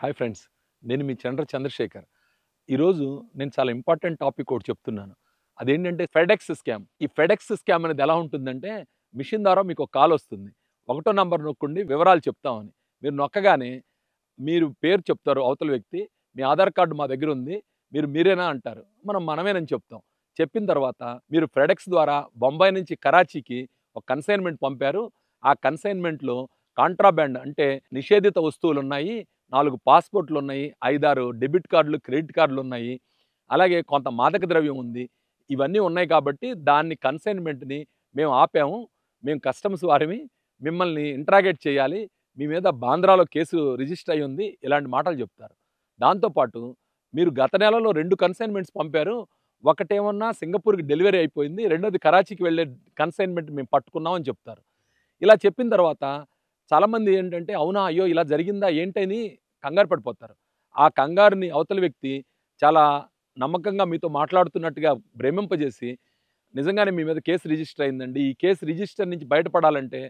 Hi friends, నేను మీ చంద్రశేఖర్. ఈరోజు నేను చాలా ఇంపార్టెంట్ టాపిక్ ఒకటి చెప్తున్నాను. అదేంటంటే ఫెడెక్స్ స్కామ్. ఈ ఫెడెక్స్ స్కామ్ అనేది ఎలా ఉంటుందంటే, మిషన్ ద్వారా మీకు ఒక కాల్ వస్తుంది. ఒకటో నంబర్ నొక్కండి, వివరాలు చెప్తామని. మీరు నొక్కగానే మీరు పేరు చెప్తారు అవతల వ్యక్తి. మీ ఆధార్ కార్డు మా దగ్గర ఉంది, మీరేనా అంటారు. మనమేనని చెప్తాం. చెప్పిన తర్వాత మీరు ఫెడెక్స్ ద్వారా బొంబాయి నుంచి కరాచీకి ఒక కన్సైన్మెంట్ పంపారు. ఆ కన్సైన్మెంట్లో కాంట్రాబ్యాండ్ అంటే నిషేధిత వస్తువులు ఉన్నాయి, 4 పాస్‌పోర్ట్‌లు ఉన్నాయి, 5, 6 డెబిట్ కార్డులు, క్రెడిట్ కార్డులు ఉన్నాయి. అలాగే కొంత మాదక ద్రవ్యం ఉంది. ఇవన్నీ ఉన్నాయి కాబట్టి దాన్ని కన్సైన్మెంట్‌ని మేము ఆపాము. మేము కస్టమ్స్ వారిమి. మిమ్మల్ని ఇంట్రాగేట్ చేయాలి. మీ మీద బాంద్రాలో కేసు రిజిస్టర్ అయ్యి ఉంది. ఇలాంటి మాటలు చెప్తారు. దాంతో పాటు మీరు గత నెలలో 2 కన్సైన్మెంట్స్ పంపారు. ఒకటేమన్నా సింగపూర్‌కి డెలివరీ అయిపోయింది. రెండోది కరాచీకి వెళ్ళే కన్సైన్మెంట్ మేము పట్టుకున్నాం అని చెప్తారు. ఇలా చెప్పిన తర్వాత చాలామంది ఏంటంటే, అవునా, అయ్యో ఇలా జరిగిందా ఏంటని కంగారు పడిపోతారు. ఆ కంగారుని అవతలి వ్యక్తి చాలా నమ్మకంగా మీతో మాట్లాడుతున్నట్టుగా భ్రమింపజేసి, నిజంగానే మీ మీద కేసు రిజిస్టర్ అయిందండి, ఈ కేసు రిజిస్టర్ నుంచి బయటపడాలంటే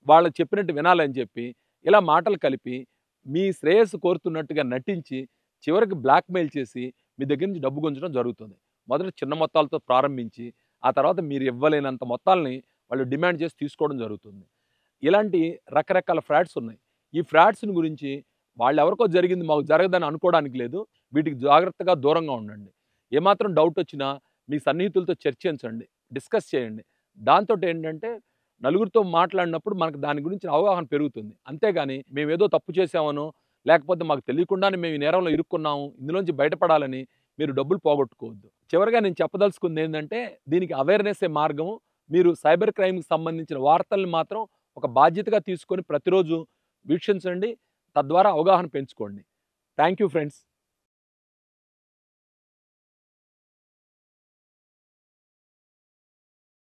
వాళ్ళు చెప్పినట్టు వినాలని చెప్పి ఇలా మాటలు కలిపి మీ శ్రేయస్సు కోరుతున్నట్టుగా నటించి చివరికి బ్లాక్మెయిల్ చేసి మీ దగ్గర నుంచి డబ్బు గుంజడం జరుగుతుంది. మొదట చిన్న మొత్తాలతో ప్రారంభించి ఆ తర్వాత మీరు ఇవ్వలేనంత మొత్తాలని వాళ్ళు డిమాండ్ చేసి తీసుకోవడం జరుగుతుంది. ఇలాంటి రకరకాల ఫ్రాడ్స్ ఉన్నాయి. ఈ ఫ్రాడ్స్‌ని గురించి వాళ్ళెవరికో జరిగింది, మాకు జరగదని అనుకోవడానికి లేదు. వీటికి జాగ్రత్తగా దూరంగా ఉండండి. ఏమాత్రం డౌట్ వచ్చినా మీ సన్నిహితులతో చర్చించండి, డిస్కస్ చేయండి. దాంతోటేంటంటే నలుగురితో మాట్లాడినప్పుడు మనకు దాని గురించి అవగాహన పెరుగుతుంది. అంతేగాని మేమేదో తప్పు చేశామనో, లేకపోతే మాకు తెలియకుండానే మేము ఈ నేరంలో ఇరుక్కున్నాము, ఇందులోంచి బయటపడాలని మీరు డబ్బులు పోగొట్టుకోవద్దు. చివరగా నేను చెప్పదలుచుకుంది ఏంటంటే, దీనికి అవేర్‌నెస్సే మార్గము. మీరు సైబర్ క్రైమ్‌కి సంబంధించిన వార్తల్ని మాత్రం ఒక బాధ్యతగా తీసుకొని ప్రతిరోజు వీక్షించండి. తద్వారా అవగాహన పెంచుకోండి. Thank you friends.